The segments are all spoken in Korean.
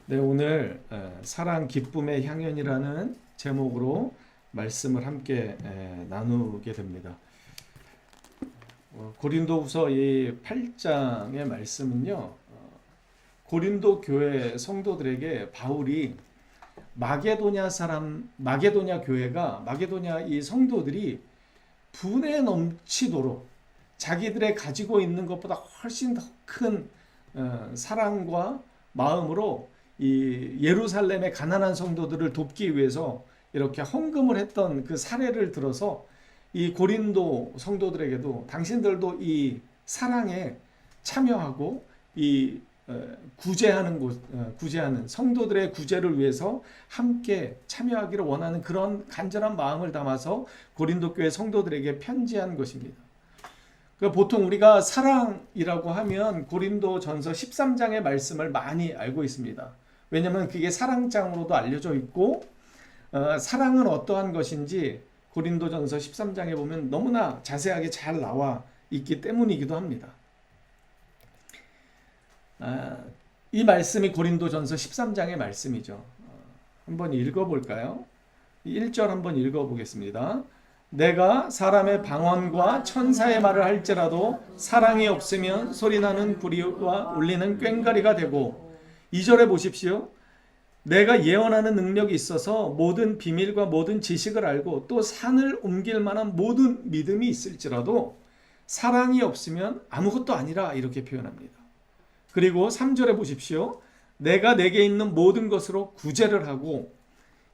네, 오늘 사랑 기쁨의 향연이라는 제목으로 말씀을 함께 나누게 됩니다. 고린도후서 이 8장의 말씀은요. 고린도 교회 성도들에게 바울이 마게도냐 교회가 마게도냐 이 성도들이 분에 넘치도록 자기들의 가지고 있는 것보다 훨씬 더 큰 사랑과 마음으로 이 예루살렘의 가난한 성도들을 돕기 위해서 이렇게 헌금을 했던 그 사례를 들어서 이 고린도 성도들에게도 당신들도 이 사랑에 참여하고 이 구제하는 성도들의 구제를 위해서 함께 참여하기를 원하는 그런 간절한 마음을 담아서 고린도 교회 성도들에게 편지한 것입니다. 보통 우리가 사랑이라고 하면 고린도전서 13장의 말씀을 많이 알고 있습니다. 왜냐하면 그게 사랑장으로도 알려져 있고 사랑은 어떠한 것인지 고린도전서 13장에 보면 너무나 자세하게 잘 나와 있기 때문이기도 합니다. 이 말씀이 고린도전서 13장의 말씀이죠. 한번 읽어볼까요? 1절 한번 읽어보겠습니다. 내가 사람의 방언과 천사의 말을 할지라도 사랑이 없으면 소리나는 구리와 울리는 꽹과리가 되고, 2절에 보십시오. 내가 예언하는 능력이 있어서 모든 비밀과 모든 지식을 알고 또 산을 옮길 만한 모든 믿음이 있을지라도 사랑이 없으면 아무것도 아니라, 이렇게 표현합니다. 그리고 3절에 보십시오. 내가 내게 있는 모든 것으로 구제를 하고,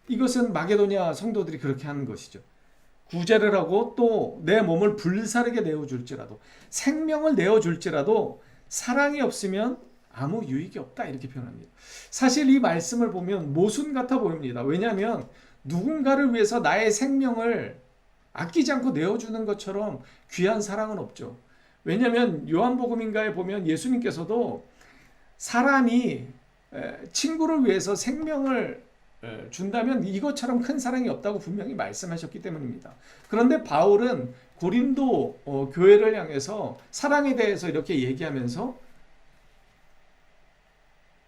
이것은 마게도냐 성도들이 그렇게 하는 것이죠. 구제를 하고 또 내 몸을 불사르게 내어줄지라도, 생명을 내어줄지라도 사랑이 없으면 아무 유익이 없다, 이렇게 표현합니다. 사실 이 말씀을 보면 모순 같아 보입니다. 왜냐하면 누군가를 위해서 나의 생명을 아끼지 않고 내어주는 것처럼 귀한 사랑은 없죠. 왜냐하면 요한복음인가에 보면 예수님께서도 사람이 친구를 위해서 생명을 준다면 이것처럼 큰 사랑이 없다고 분명히 말씀하셨기 때문입니다. 그런데 바울은 고린도 교회를 향해서 사랑에 대해서 이렇게 얘기하면서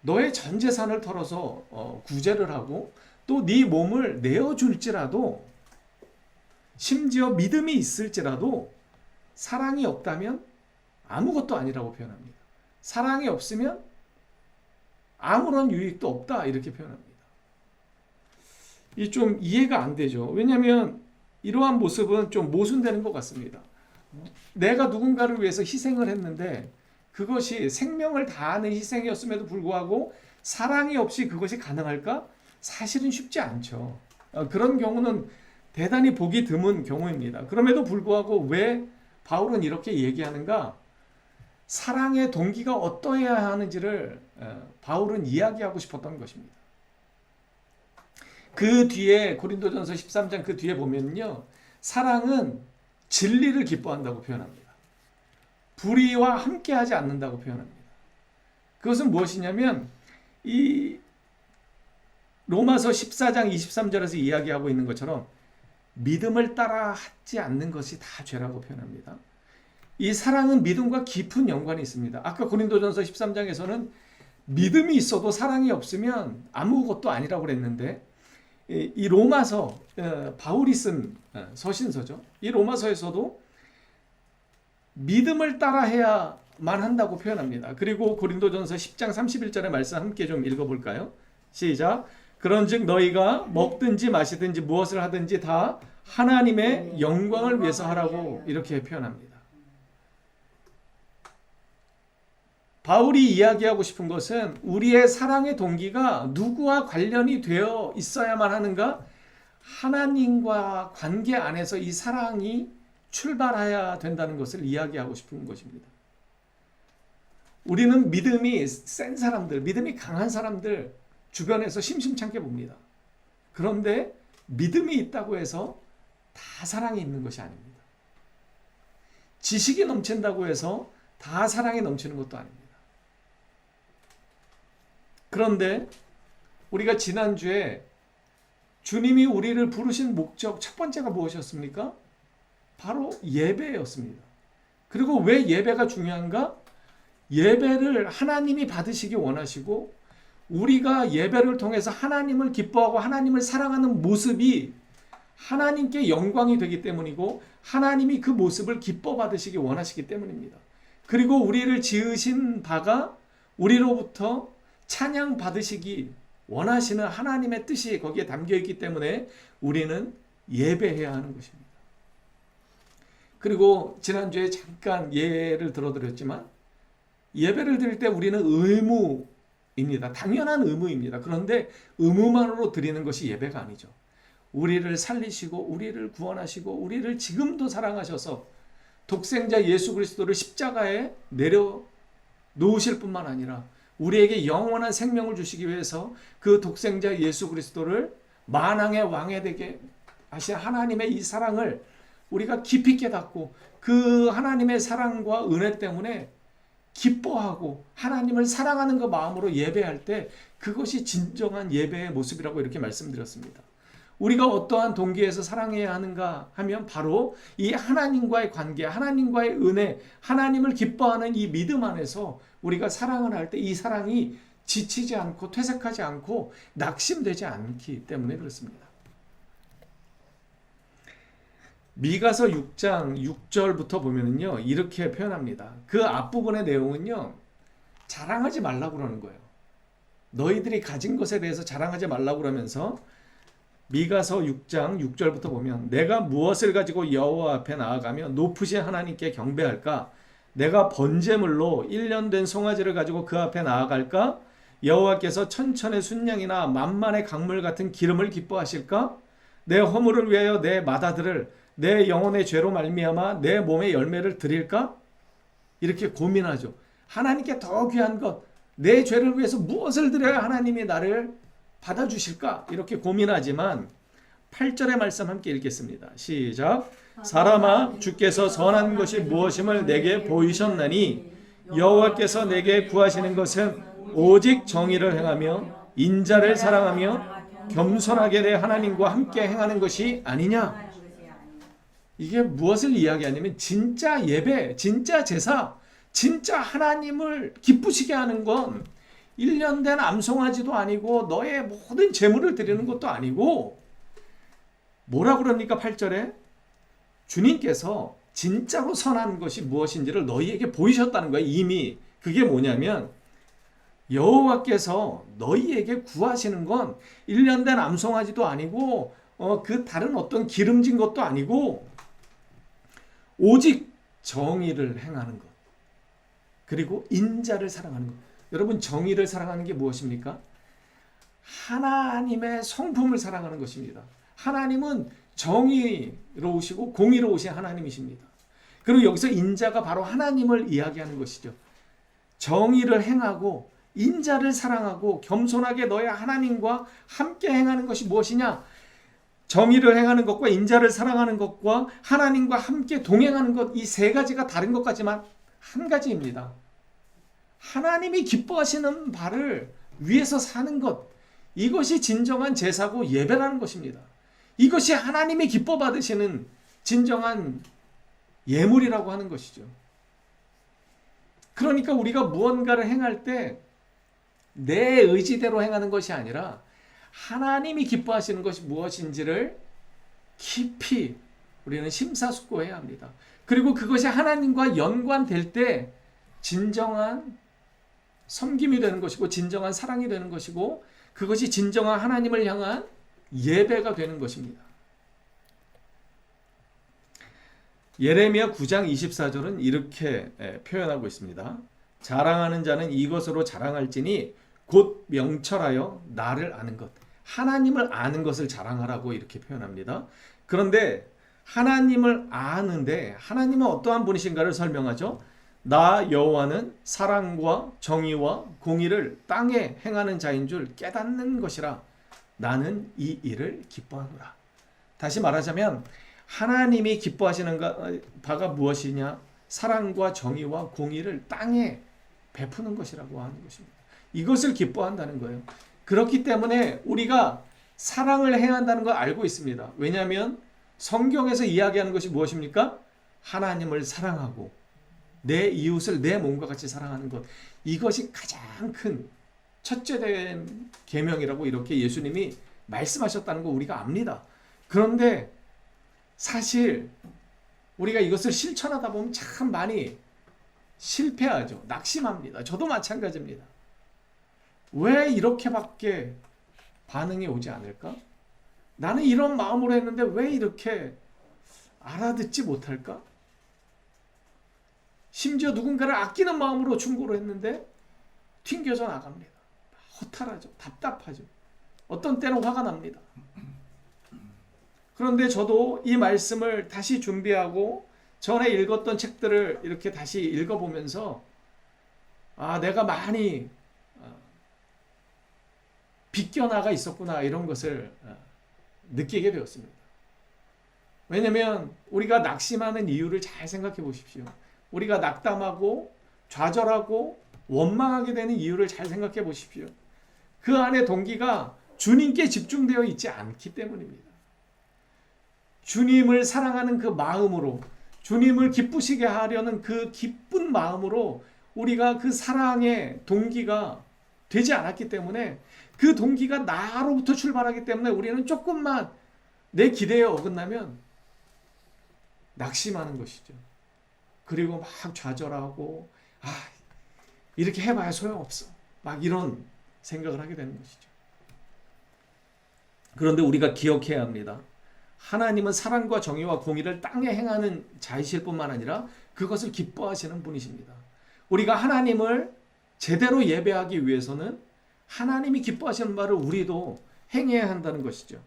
너의 전 재산을 털어서 구제를 하고 또 네 몸을 내어줄지라도, 심지어 믿음이 있을지라도 사랑이 없다면 아무것도 아니라고 표현합니다. 사랑이 없으면 아무런 유익도 없다, 이렇게 표현합니다. 이 좀 이해가 안 되죠. 왜냐하면 이러한 모습은 좀 모순되는 것 같습니다. 내가 누군가를 위해서 희생을 했는데 그것이 생명을 다하는 희생이었음에도 불구하고 사랑이 없이 그것이 가능할까? 사실은 쉽지 않죠. 그런 경우는 대단히 보기 드문 경우입니다. 그럼에도 불구하고 왜 바울은 이렇게 얘기하는가? 사랑의 동기가 어떠해야 하는지를 바울은 이야기하고 싶었던 것입니다. 그 뒤에 고린도전서 13장 그 뒤에 보면요, 사랑은 진리를 기뻐한다고 표현합니다. 불의와 함께하지 않는다고 표현합니다. 그것은 무엇이냐면 이 로마서 14장 23절에서 이야기하고 있는 것처럼 믿음을 따라 하지 않는 것이 다 죄라고 표현합니다. 이 사랑은 믿음과 깊은 연관이 있습니다. 아까 고린도전서 13장에서는 믿음이 있어도 사랑이 없으면 아무것도 아니라고 그랬는데, 이 로마서, 바울이 쓴 서신서죠. 이 로마서에서도 믿음을 따라해야만 한다고 표현합니다. 그리고 고린도전서 10장 31절의 말씀 함께 좀 읽어볼까요? 시작. 그런즉 너희가 먹든지 마시든지 무엇을 하든지 다 하나님의 영광을 위해서 하라고, 이렇게 표현합니다. 바울이 이야기하고 싶은 것은 우리의 사랑의 동기가 누구와 관련이 되어 있어야만 하는가? 하나님과 관계 안에서 이 사랑이 출발해야 된다는 것을 이야기하고 싶은 것입니다. 우리는 믿음이 센 사람들, 믿음이 강한 사람들 주변에서 심심찮게 봅니다. 그런데 믿음이 있다고 해서 다 사랑이 있는 것이 아닙니다. 지식이 넘친다고 해서 다 사랑이 넘치는 것도 아닙니다. 그런데 우리가 지난주에 주님이 우리를 부르신 목적 첫 번째가 무엇이었습니까? 바로 예배였습니다. 그리고 왜 예배가 중요한가? 예배를 하나님이 받으시기 원하시고 우리가 예배를 통해서 하나님을 기뻐하고 하나님을 사랑하는 모습이 하나님께 영광이 되기 때문이고 하나님이 그 모습을 기뻐 받으시기 원하시기 때문입니다. 그리고 우리를 지으신 바가 우리로부터 찬양 받으시기 원하시는 하나님의 뜻이 거기에 담겨 있기 때문에 우리는 예배해야 하는 것입니다. 그리고 지난주에 잠깐 예를 들어드렸지만 예배를 드릴 때 우리는 의무입니다. 당연한 의무입니다. 그런데 의무만으로 드리는 것이 예배가 아니죠. 우리를 살리시고 우리를 구원하시고 우리를 지금도 사랑하셔서 독생자 예수 그리스도를 십자가에 내려 놓으실 뿐만 아니라 우리에게 영원한 생명을 주시기 위해서 그 독생자 예수 그리스도를 만왕의 왕이 되게 하신 하나님의 이 사랑을 우리가 깊이 깨닫고 그 하나님의 사랑과 은혜 때문에 기뻐하고 하나님을 사랑하는 그 마음으로 예배할 때 그것이 진정한 예배의 모습이라고 이렇게 말씀드렸습니다. 우리가 어떠한 동기에서 사랑해야 하는가 하면 바로 이 하나님과의 관계, 하나님과의 은혜, 하나님을 기뻐하는 이 믿음 안에서 우리가 사랑을 할 때 이 사랑이 지치지 않고 퇴색하지 않고 낙심되지 않기 때문에 그렇습니다. 미가서 6장 6절부터 보면은요 이렇게 표현합니다. 그 앞부분의 내용은요 자랑하지 말라고 그러는 거예요. 너희들이 가진 것에 대해서 자랑하지 말라고 그러면서 미가서 6장 6절부터 보면 내가 무엇을 가지고 여호와 앞에 나아가며 높으신 하나님께 경배할까? 내가 번제물로 1년 된 송아지를 가지고 그 앞에 나아갈까? 여호와께서 천천의 순양이나 만만의 강물 같은 기름을 기뻐하실까? 내 허물을 위하여 내 맏아들을 내 영혼의 죄로 말미암아 내 몸의 열매를 드릴까? 이렇게 고민하죠. 하나님께 더 귀한 것, 내 죄를 위해서 무엇을 드려야 하나님이 나를 받아주실까? 이렇게 고민하지만 8절의 말씀 함께 읽겠습니다. 시작. 사람아 주께서 선한 것이 무엇임을 내게 보이셨나니 여호와께서 내게 구하시는 것은 오직 정의를 행하며 인자를 사랑하며 겸손하게 내 하나님과 함께 행하는 것이 아니냐. 이게 무엇을 이야기하냐면 진짜 예배, 진짜 제사, 진짜 하나님을 기쁘시게 하는 건 1년 된 암송아지도 아니고 너의 모든 재물을 드리는 것도 아니고 뭐라 그럽니까? 8절에 주님께서 진짜로 선한 것이 무엇인지를 너희에게 보이셨다는 거예요. 이미 그게 뭐냐면 여호와께서 너희에게 구하시는 건 1년 된 암송아지도 아니고 그 다른 어떤 기름진 것도 아니고 오직 정의를 행하는 것 그리고 인자를 사랑하는 것. 여러분 정의를 사랑하는 게 무엇입니까? 하나님의 성품을 사랑하는 것입니다. 하나님은 정의로우시고 공의로우신 하나님이십니다. 그리고 여기서 인자가 바로 하나님을 이야기하는 것이죠. 정의를 행하고 인자를 사랑하고 겸손하게 너의 하나님과 함께 행하는 것이 무엇이냐? 정의를 행하는 것과 인자를 사랑하는 것과 하나님과 함께 동행하는 것, 이 세 가지가 다른 것 같지만 한 가지입니다. 하나님이 기뻐하시는 바를 위해서 사는 것, 이것이 진정한 제사고 예배라는 것입니다. 이것이 하나님이 기뻐 받으시는 진정한 예물이라고 하는 것이죠. 그러니까 우리가 무언가를 행할 때 내 의지대로 행하는 것이 아니라 하나님이 기뻐하시는 것이 무엇인지를 깊이 우리는 심사숙고해야 합니다. 그리고 그것이 하나님과 연관될 때 진정한 섬김이 되는 것이고 진정한 사랑이 되는 것이고 그것이 진정한 하나님을 향한 예배가 되는 것입니다. 예레미야 9장 24절은 이렇게 표현하고 있습니다. 자랑하는 자는 이것으로 자랑할지니 곧 명철하여 나를 아는 것. 하나님을 아는 것을 자랑하라고 이렇게 표현합니다. 그런데 하나님을 아는데 하나님은 어떠한 분이신가를 설명하죠. 나 여호와는 사랑과 정의와 공의를 땅에 행하는 자인 줄 깨닫는 것이라 나는 이 일을 기뻐하노라. 다시 말하자면 하나님이 기뻐하시는 바가 무엇이냐? 사랑과 정의와 공의를 땅에 베푸는 것이라고 하는 것입니다. 이것을 기뻐한다는 거예요. 그렇기 때문에 우리가 사랑을 해야 한다는 걸 알고 있습니다. 왜냐하면 성경에서 이야기하는 것이 무엇입니까? 하나님을 사랑하고 내 이웃을 내 몸과 같이 사랑하는 것. 이것이 가장 큰 첫째 된 계명이라고 이렇게 예수님이 말씀하셨다는 거 우리가 압니다. 그런데 사실 우리가 이것을 실천하다 보면 참 많이 실패하죠. 낙심합니다. 저도 마찬가지입니다. 왜 이렇게밖에 반응이 오지 않을까? 나는 이런 마음으로 했는데 왜 이렇게 알아듣지 못할까? 심지어 누군가를 아끼는 마음으로 충고를 했는데 튕겨져 나갑니다. 허탈하죠. 답답하죠. 어떤 때는 화가 납니다. 그런데 저도 이 말씀을 다시 준비하고 전에 읽었던 책들을 이렇게 다시 읽어보면서 내가 많이 비껴나가 있었구나 이런 것을 느끼게 되었습니다. 왜냐하면 우리가 낙심하는 이유를 잘 생각해 보십시오. 우리가 낙담하고 좌절하고 원망하게 되는 이유를 잘 생각해 보십시오. 그 안에 동기가 주님께 집중되어 있지 않기 때문입니다. 주님을 사랑하는 그 마음으로, 주님을 기쁘시게 하려는 그 기쁜 마음으로 우리가 그 사랑의 동기가 되지 않았기 때문에, 그 동기가 나로부터 출발하기 때문에 우리는 조금만 내 기대에 어긋나면 낙심하는 것이죠. 그리고 막 좌절하고 이렇게 해봐야 소용없어, 막 이런 생각을 하게 되는 것이죠. 그런데 우리가 기억해야 합니다. 하나님은 사랑과 정의와 공의를 땅에 행하는 자이실 뿐만 아니라 그것을 기뻐하시는 분이십니다. 우리가 하나님을 제대로 예배하기 위해서는 하나님이 기뻐하시는 바를 우리도 행해야 한다는 것이죠.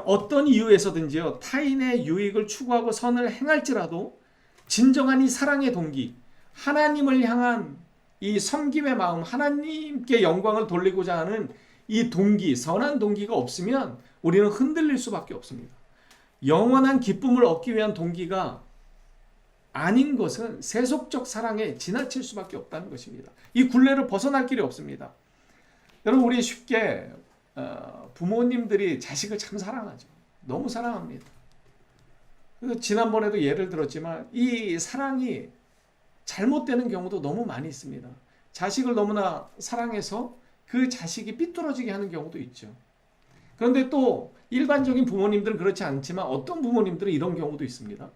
어떤 이유에서든지요, 타인의 유익을 추구하고 선을 행할지라도 진정한 이 사랑의 동기, 하나님을 향한 이 섬김의 마음, 하나님께 영광을 돌리고자 하는 이 동기, 선한 동기가 없으면 우리는 흔들릴 수밖에 없습니다. 영원한 기쁨을 얻기 위한 동기가 아닌 것은 세속적 사랑에 지나칠 수밖에 없다는 것입니다. 이 굴레를 벗어날 길이 없습니다. 여러분, 우리 쉽게 부모님들이 자식을 참 사랑하죠. 너무 사랑합니다. 그래서 지난번에도 예를 들었지만 이 사랑이 잘못되는 경우도 너무 많이 있습니다. 자식을 너무나 사랑해서 그 자식이 삐뚤어지게 하는 경우도 있죠. 그런데 또 일반적인 부모님들은 그렇지 않지만 어떤 부모님들은 이런 경우도 있습니다.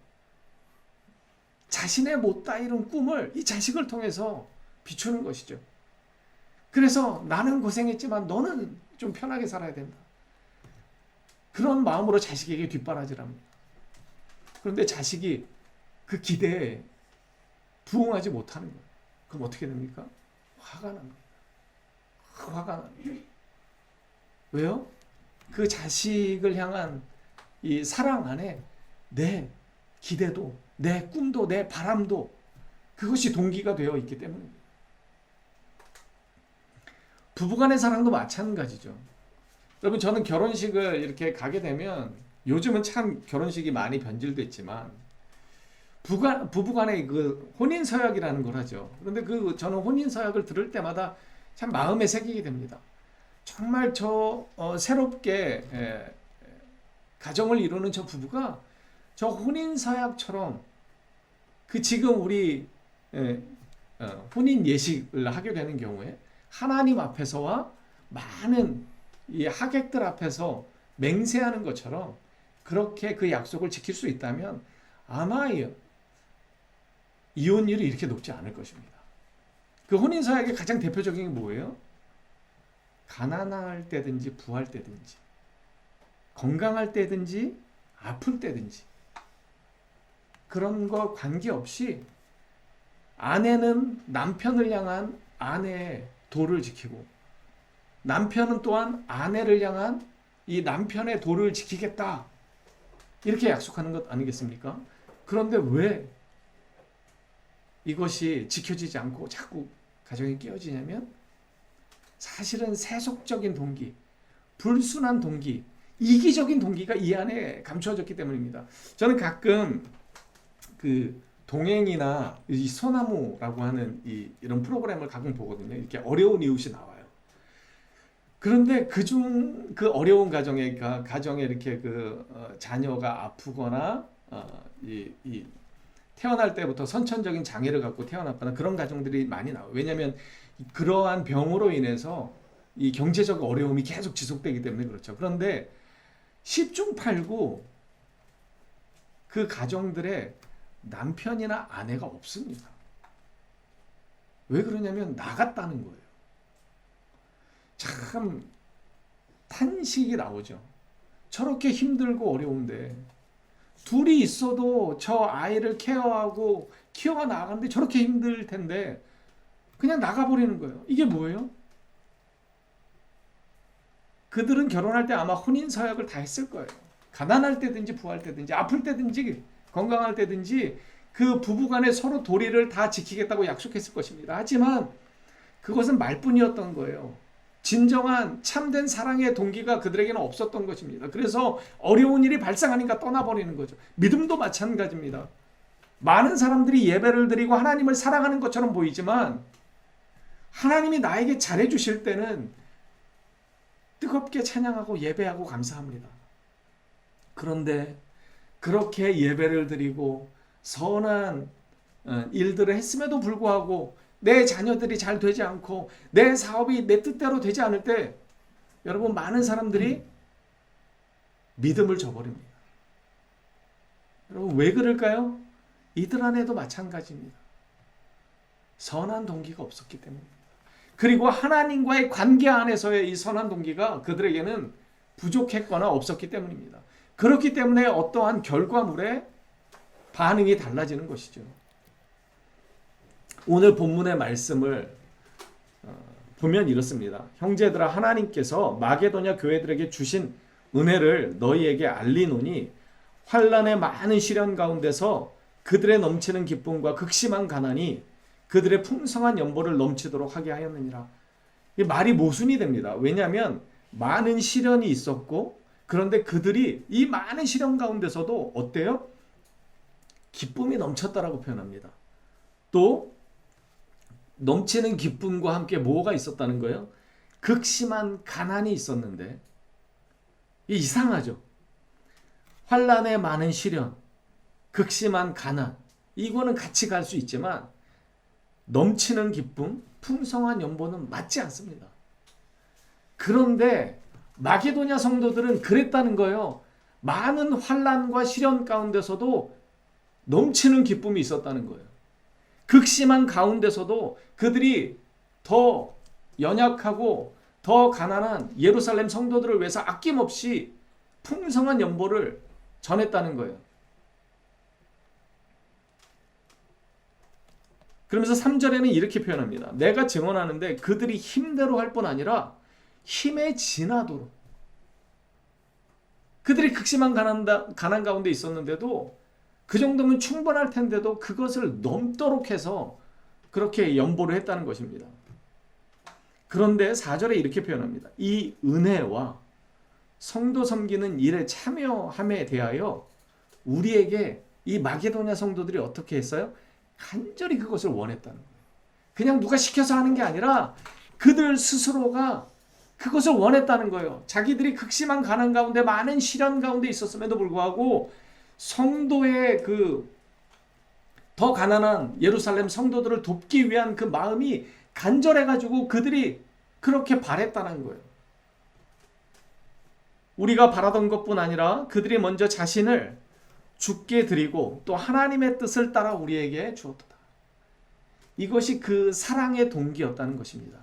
자신의 못다 이룬 꿈을 이 자식을 통해서 비추는 것이죠. 그래서 나는 고생했지만 너는 좀 편하게 살아야 된다, 그런 마음으로 자식에게 뒷바라지랍니다. 그런데 자식이 그 기대에 부응하지 못하는 거예요. 그럼 어떻게 됩니까? 화가 납니다. 화가 납니다. 왜요? 그 자식을 향한 이 사랑 안에 내 기대도, 내 꿈도, 내 바람도 그것이 동기가 되어 있기 때문입니다. 부부간의 사랑도 마찬가지죠. 여러분, 저는 결혼식을 이렇게 가게 되면, 요즘은 참 결혼식이 많이 변질됐지만 부부간의 그 혼인서약이라는 걸 하죠. 그런데 저는 혼인서약을 들을 때마다 참 마음에 새기게 됩니다. 정말 새롭게 가정을 이루는 저 부부가 저 혼인서약처럼 지금 우리 혼인 예식을 하게 되는 경우에 하나님 앞에서와 많은 이 하객들 앞에서 맹세하는 것처럼 그렇게 그 약속을 지킬 수 있다면 아마 이혼율이 이렇게 높지 않을 것입니다. 그 혼인서약의 가장 대표적인 게 뭐예요? 가난할 때든지 부할 때든지, 건강할 때든지 아플 때든지, 그런 거 관계없이 아내는 남편을 향한 아내의 도를 지키고, 남편은 또한 아내를 향한 이 남편의 도를 지키겠다, 이렇게 약속하는 것 아니겠습니까? 그런데 왜 이것이 지켜지지 않고 자꾸 가정이 깨어지냐면, 사실은 세속적인 동기, 불순한 동기, 이기적인 동기가 이 안에 감추어졌기 때문입니다. 저는 가끔 그 동행이나 이 소나무라고 하는 이런 프로그램을 가끔 보거든요. 이렇게 어려운 이웃이 나와요. 그런데 그 어려운 가정에 이렇게 자녀가 아프거나 태어날 때부터 선천적인 장애를 갖고 태어났거나 그런 가정들이 많이 나와요. 왜냐하면 그러한 병으로 인해서 이 경제적 어려움이 계속 지속되기 때문에 그렇죠. 그런데 10중 8구 그 가정들의 남편이나 아내가 없습니다. 왜 그러냐면 나갔다는 거예요. 참 탄식이 나오죠. 저렇게 힘들고 어려운데 둘이 있어도 저 아이를 케어하고 키워 나가는데 저렇게 힘들 텐데 그냥 나가버리는 거예요. 이게 뭐예요? 그들은 결혼할 때 아마 혼인 서약을 다 했을 거예요. 가난할 때든지 부할 때든지 아플 때든지 건강할 때든지 그 부부간에 서로 도리를 다 지키겠다고 약속했을 것입니다. 하지만 그것은 말뿐이었던 거예요. 진정한 참된 사랑의 동기가 그들에게는 없었던 것입니다. 그래서 어려운 일이 발생하니까 떠나버리는 거죠. 믿음도 마찬가지입니다. 많은 사람들이 예배를 드리고 하나님을 사랑하는 것처럼 보이지만 하나님이 나에게 잘해주실 때는 뜨겁게 찬양하고 예배하고 감사합니다. 그런데 그렇게 예배를 드리고 선한 일들을 했음에도 불구하고 내 자녀들이 잘 되지 않고 내 사업이 내 뜻대로 되지 않을 때 여러분 많은 사람들이 믿음을 저버립니다. 여러분 왜 그럴까요? 이들 안에도 마찬가지입니다. 선한 동기가 없었기 때문입니다. 그리고 하나님과의 관계 안에서의 이 선한 동기가 그들에게는 부족했거나 없었기 때문입니다. 그렇기 때문에 어떠한 결과물에 반응이 달라지는 것이죠. 오늘 본문의 말씀을 보면 이렇습니다. 형제들아 하나님께서 마게도냐 교회들에게 주신 은혜를 너희에게 알리노니 환난의 많은 시련 가운데서 그들의 넘치는 기쁨과 극심한 가난이 그들의 풍성한 연보를 넘치도록 하게 하였느니라. 이 말이 모순이 됩니다. 왜냐하면 많은 시련이 있었고 그런데 그들이 이 많은 시련 가운데서도 어때요? 기쁨이 넘쳤다라고 표현합니다. 또 넘치는 기쁨과 함께 뭐가 있었다는 거예요? 극심한 가난이 있었는데 이상하죠. 환난의 많은 시련, 극심한 가난 이거는 같이 갈 수 있지만 넘치는 기쁨, 풍성한 연보는 맞지 않습니다. 그런데 마게도냐 성도들은 그랬다는 거예요. 많은 환난과 시련 가운데서도 넘치는 기쁨이 있었다는 거예요. 극심한 가운데서도 그들이 더 연약하고 더 가난한 예루살렘 성도들을 위해서 아낌없이 풍성한 연보를 전했다는 거예요. 그러면서 3절에는 이렇게 표현합니다. 내가 증언하는데 그들이 힘대로 할 뿐 아니라 힘에 지나도록 그들이 극심한 가난 가운데 있었는데도 그 정도면 충분할 텐데도 그것을 넘도록 해서 그렇게 연보를 했다는 것입니다. 그런데 4절에 이렇게 표현합니다. 이 은혜와 성도 섬기는 일에 참여함에 대하여 우리에게 이 마게도냐 성도들이 어떻게 했어요? 간절히 그것을 원했다는 거예요. 그냥 누가 시켜서 하는 게 아니라 그들 스스로가 그것을 원했다는 거예요. 자기들이 극심한 가난 가운데 많은 시련 가운데 있었음에도 불구하고 성도의 그 더 가난한 예루살렘 성도들을 돕기 위한 그 마음이 간절해가지고 그들이 그렇게 바랬다는 거예요. 우리가 바라던 것뿐 아니라 그들이 먼저 자신을 주께 드리고 또 하나님의 뜻을 따라 우리에게 주었다. 이것이 그 사랑의 동기였다는 것입니다.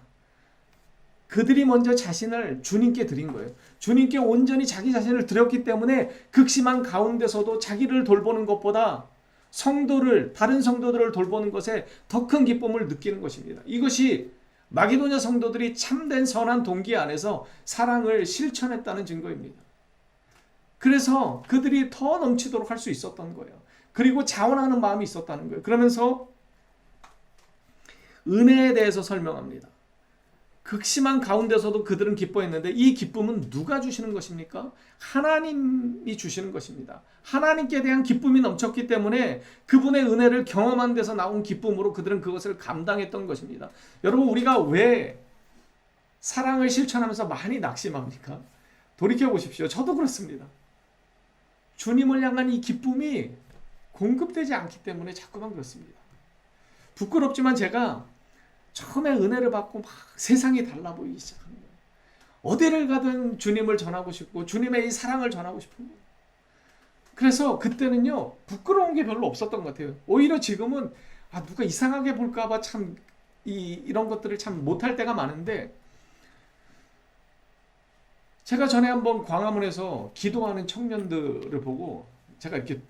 그들이 먼저 자신을 주님께 드린 거예요. 주님께 온전히 자기 자신을 드렸기 때문에 극심한 가운데서도 자기를 돌보는 것보다 성도를, 다른 성도들을 돌보는 것에 더 큰 기쁨을 느끼는 것입니다. 이것이 마게도냐 성도들이 참된 선한 동기 안에서 사랑을 실천했다는 증거입니다. 그래서 그들이 더 넘치도록 할 수 있었던 거예요. 그리고 자원하는 마음이 있었다는 거예요. 그러면서 은혜에 대해서 설명합니다. 극심한 가운데서도 그들은 기뻐했는데 이 기쁨은 누가 주시는 것입니까? 하나님이 주시는 것입니다. 하나님께 대한 기쁨이 넘쳤기 때문에 그분의 은혜를 경험한 데서 나온 기쁨으로 그들은 그것을 감당했던 것입니다. 여러분 우리가 왜 사랑을 실천하면서 많이 낙심합니까? 돌이켜보십시오. 저도 그렇습니다. 주님을 향한 이 기쁨이 공급되지 않기 때문에 자꾸만 그렇습니다. 부끄럽지만 제가 처음에 은혜를 받고 막 세상이 달라 보이기 시작하는 거예요. 어디를 가든 주님을 전하고 싶고 주님의 이 사랑을 전하고 싶은 거예요. 그래서 그때는요 부끄러운 게 별로 없었던 것 같아요. 오히려 지금은 누가 이상하게 볼까봐 참 이런 것들을 참 못할 때가 많은데, 제가 전에 한번 광화문에서 기도하는 청년들을 보고 제가 이렇게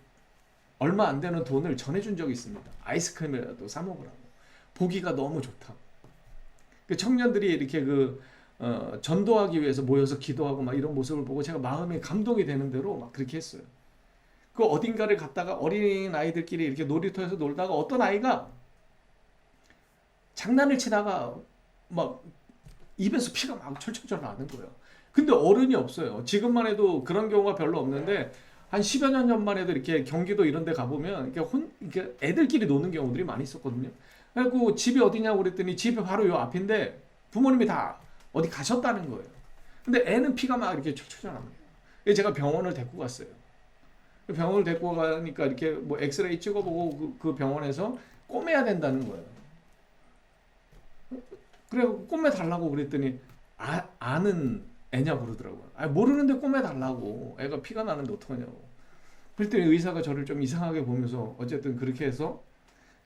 얼마 안 되는 돈을 전해준 적이 있습니다. 아이스크림이라도 사 먹으라고. 보기가 너무 좋다고. 그 청년들이 이렇게 전도하기 위해서 모여서 기도하고 막 이런 모습을 보고 제가 마음이 감동이 되는 대로 막 그렇게 했어요. 그 어딘가를 갔다가 어린 아이들끼리 이렇게 놀이터에서 놀다가 어떤 아이가 장난을 치다가 막 입에서 피가 막 철철철 나는 거예요. 근데 어른이 없어요. 지금만 해도 그런 경우가 별로 없는데 한 10여 년 전만 해도 이렇게 경기도 이런 데 가보면 이렇게 애들끼리 노는 경우들이 많이 있었거든요. 그래갖고 집이 어디냐고 그랬더니 집이 바로 요 앞인데 부모님이 다 어디 가셨다는 거예요. 근데 애는 피가 막 이렇게 철철철 나는 거예요. 제가 병원을 데리고 갔어요. 병원을 데리고 가니까 이렇게 뭐 엑스레이 찍어보고 그 병원에서 꼬매야 된다는 거예요. 그래 꼬매 달라고 그랬더니 아는 애냐고 그러더라고요. 모르는데 꼬매 달라고. 애가 피가 나는데 어떡하냐고. 그랬더니 의사가 저를 좀 이상하게 보면서 어쨌든 그렇게 해서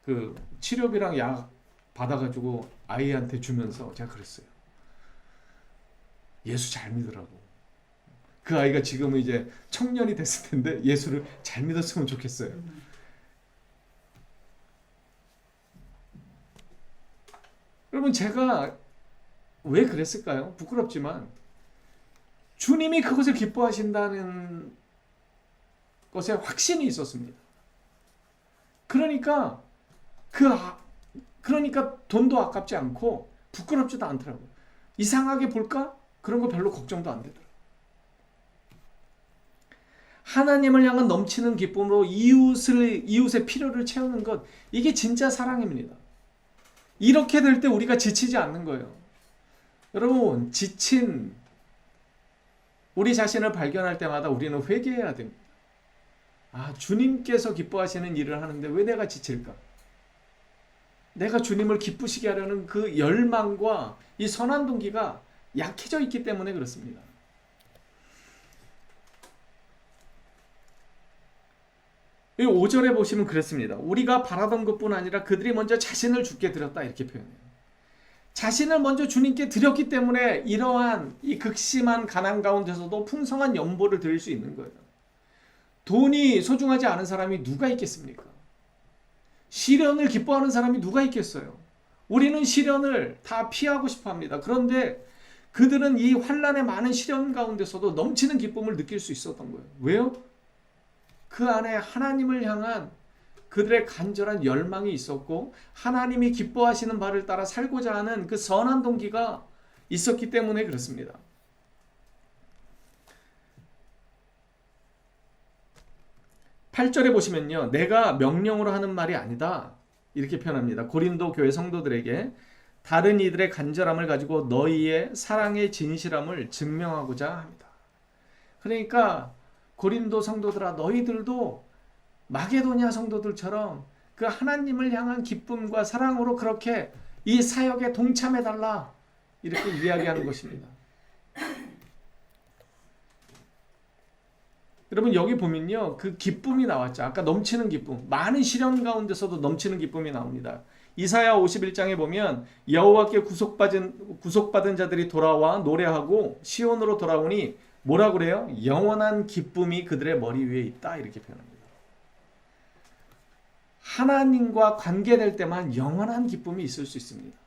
그 치료비랑 약 받아가지고 아이한테 주면서 제가 그랬어요. 예수 잘 믿으라고. 그 아이가 지금은 이제 청년이 됐을 텐데 예수를 잘 믿었으면 좋겠어요. 여러분 제가 왜 그랬을까요? 부끄럽지만 주님이 그것을 기뻐하신다는 것에 확신이 있었습니다. 그러니까 그러니까 돈도 아깝지 않고 부끄럽지도 않더라고요. 이상하게 볼까? 그런 거 별로 걱정도 안 되더라고요. 하나님을 향한 넘치는 기쁨으로 이웃의 필요를 채우는 것, 이게 진짜 사랑입니다. 이렇게 될 때 우리가 지치지 않는 거예요. 여러분, 지친 우리 자신을 발견할 때마다 우리는 회개해야 됩니다. 주님께서 기뻐하시는 일을 하는데 왜 내가 지칠까? 내가 주님을 기쁘시게 하려는 그 열망과 이 선한 동기가 약해져 있기 때문에 그렇습니다. 이 5절에 보시면 그랬습니다. 우리가 바라던 것뿐 아니라 그들이 먼저 자신을 주께 드렸다, 이렇게 표현해요. 자신을 먼저 주님께 드렸기 때문에 이러한 이 극심한 가난 가운데서도 풍성한 연보를 드릴 수 있는 거예요. 돈이 소중하지 않은 사람이 누가 있겠습니까? 시련을 기뻐하는 사람이 누가 있겠어요? 우리는 시련을 다 피하고 싶어 합니다. 그런데 그들은 이 환난의 많은 시련 가운데서도 넘치는 기쁨을 느낄 수 있었던 거예요. 왜요? 그 안에 하나님을 향한 그들의 간절한 열망이 있었고 하나님이 기뻐하시는 바를 따라 살고자 하는 그 선한 동기가 있었기 때문에 그렇습니다. (8절에) 보시면요, 내가 명령으로 하는 말이 아니다, 이렇게 표현합니다. 고린도 교회 성도들에게 다른 이들의 간절함을 가지고 너희의 사랑의 진실함을 증명하고자 합니다. 그러니까 고린도 성도들아, 너희들도 마게도냐 성도들처럼 그 하나님을 향한 기쁨과 사랑으로 그렇게 이 사역에 동참해달라, 이렇게 이야기하는 것입니다. 여러분 여기 보면요, 그 기쁨이 나왔죠. 아까 넘치는 기쁨, 많은 시련 가운데서도 넘치는 기쁨이 나옵니다. 이사야 51장에 보면 여호와께 구속받은 자들이 돌아와 노래하고 시온으로 돌아오니 뭐라 그래요? 영원한 기쁨이 그들의 머리 위에 있다, 이렇게 표현합니다. 하나님과 관계될 때만 영원한 기쁨이 있을 수 있습니다.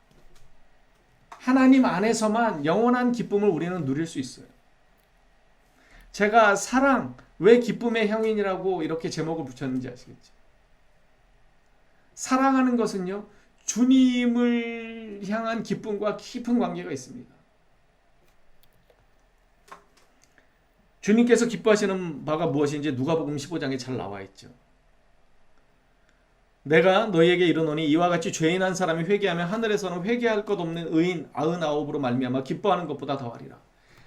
하나님 안에서만 영원한 기쁨을 우리는 누릴 수 있어요. 제가 사랑, 왜 기쁨의 형인이라고 이렇게 제목을 붙였는지 아시겠죠? 사랑하는 것은요, 주님을 향한 기쁨과 깊은 관계가 있습니다. 주님께서 기뻐하시는 바가 무엇인지 누가복음 15장에 잘 나와 있죠. 내가 너희에게 이르노니 이와 같이 죄인 한 사람이 회개하면 하늘에서는 회개할 것 없는 의인 99으로 말미암아 기뻐하는 것보다 더하리라.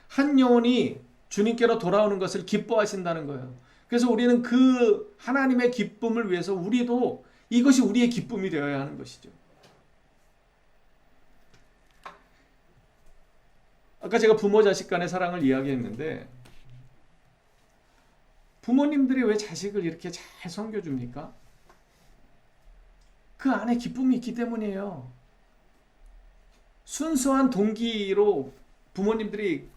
한 영혼이 주님께로 돌아오는 것을 기뻐하신다는 거예요. 그래서 우리는 그 하나님의 기쁨을 위해서 우리도 이것이 우리의 기쁨이 되어야 하는 것이죠. 아까 제가 부모 자식 간의 사랑을 이야기했는데 부모님들이 왜 자식을 이렇게 잘 섬겨줍니까? 그 안에 기쁨이 있기 때문이에요. 순수한 동기로 부모님들이,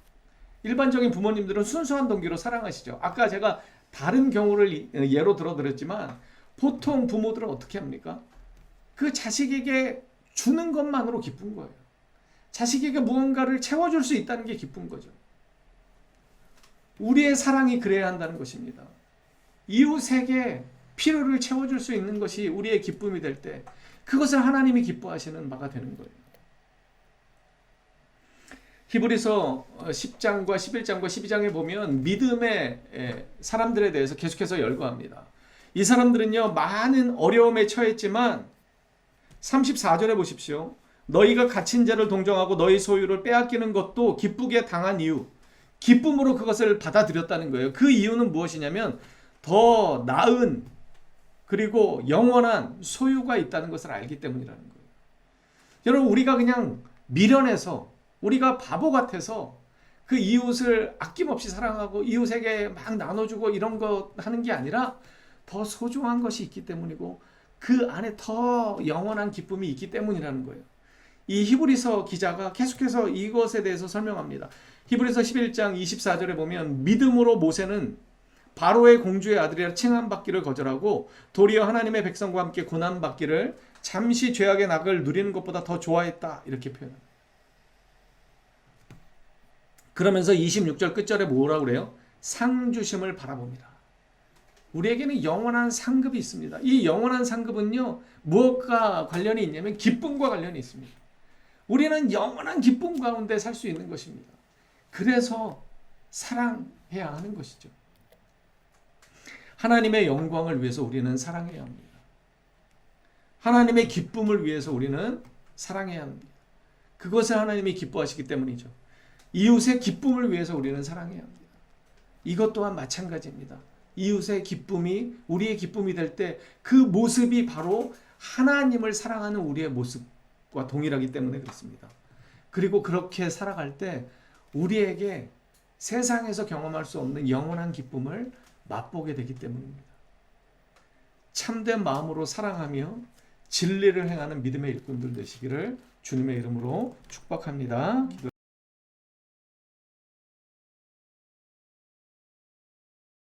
일반적인 부모님들은 순수한 동기로 사랑하시죠. 아까 제가 다른 경우를 예로 들어드렸지만 보통 부모들은 어떻게 합니까? 그 자식에게 주는 것만으로 기쁜 거예요. 자식에게 무언가를 채워줄 수 있다는 게 기쁜 거죠. 우리의 사랑이 그래야 한다는 것입니다. 이웃에게 필요를 채워줄 수 있는 것이 우리의 기쁨이 될 때 그것을 하나님이 기뻐하시는 바가 되는 거예요. 히브리서 10장과 11장과 12장에 보면 믿음의 사람들에 대해서 계속해서 열거합니다. 이 사람들은요, 많은 어려움에 처했지만 34절에 보십시오. 너희가 갇힌 자를 동정하고 너희 소유를 빼앗기는 것도 기쁘게 당한 이유, 기쁨으로 그것을 받아들였다는 거예요. 그 이유는 무엇이냐면 더 나은 그리고 영원한 소유가 있다는 것을 알기 때문이라는 거예요. 여러분, 우리가 그냥 미련해서, 우리가 바보 같아서 그 이웃을 아낌없이 사랑하고 이웃에게 막 나눠주고 이런 거 하는 게 아니라 더 소중한 것이 있기 때문이고 그 안에 더 영원한 기쁨이 있기 때문이라는 거예요. 이 히브리서 기자가 계속해서 이것에 대해서 설명합니다. 히브리서 11장 24절에 보면 믿음으로 모세는 바로의 공주의 아들이라 칭함받기를 거절하고 도리어 하나님의 백성과 함께 고난받기를 잠시 죄악의 낙을 누리는 것보다 더 좋아했다, 이렇게 표현합니다. 그러면서 26절 끝절에 뭐라고 그래요? 상 주심을 바라봅니다. 우리에게는 영원한 상급이 있습니다. 이 영원한 상급은요, 무엇과 관련이 있냐면 기쁨과 관련이 있습니다. 우리는 영원한 기쁨 가운데 살 수 있는 것입니다. 그래서 사랑해야 하는 것이죠. 하나님의 영광을 위해서 우리는 사랑해야 합니다. 하나님의 기쁨을 위해서 우리는 사랑해야 합니다. 그것을 하나님이 기뻐하시기 때문이죠. 이웃의 기쁨을 위해서 우리는 사랑해야 합니다. 이것 또한 마찬가지입니다. 이웃의 기쁨이 우리의 기쁨이 될 때 그 모습이 바로 하나님을 사랑하는 우리의 모습과 동일하기 때문에 그렇습니다. 그리고 그렇게 살아갈 때 우리에게 세상에서 경험할 수 없는 영원한 기쁨을 맛보게 되기 때문입니다. 참된 마음으로 사랑하며 진리를 행하는 믿음의 일꾼들 되시기를 주님의 이름으로 축복합니다.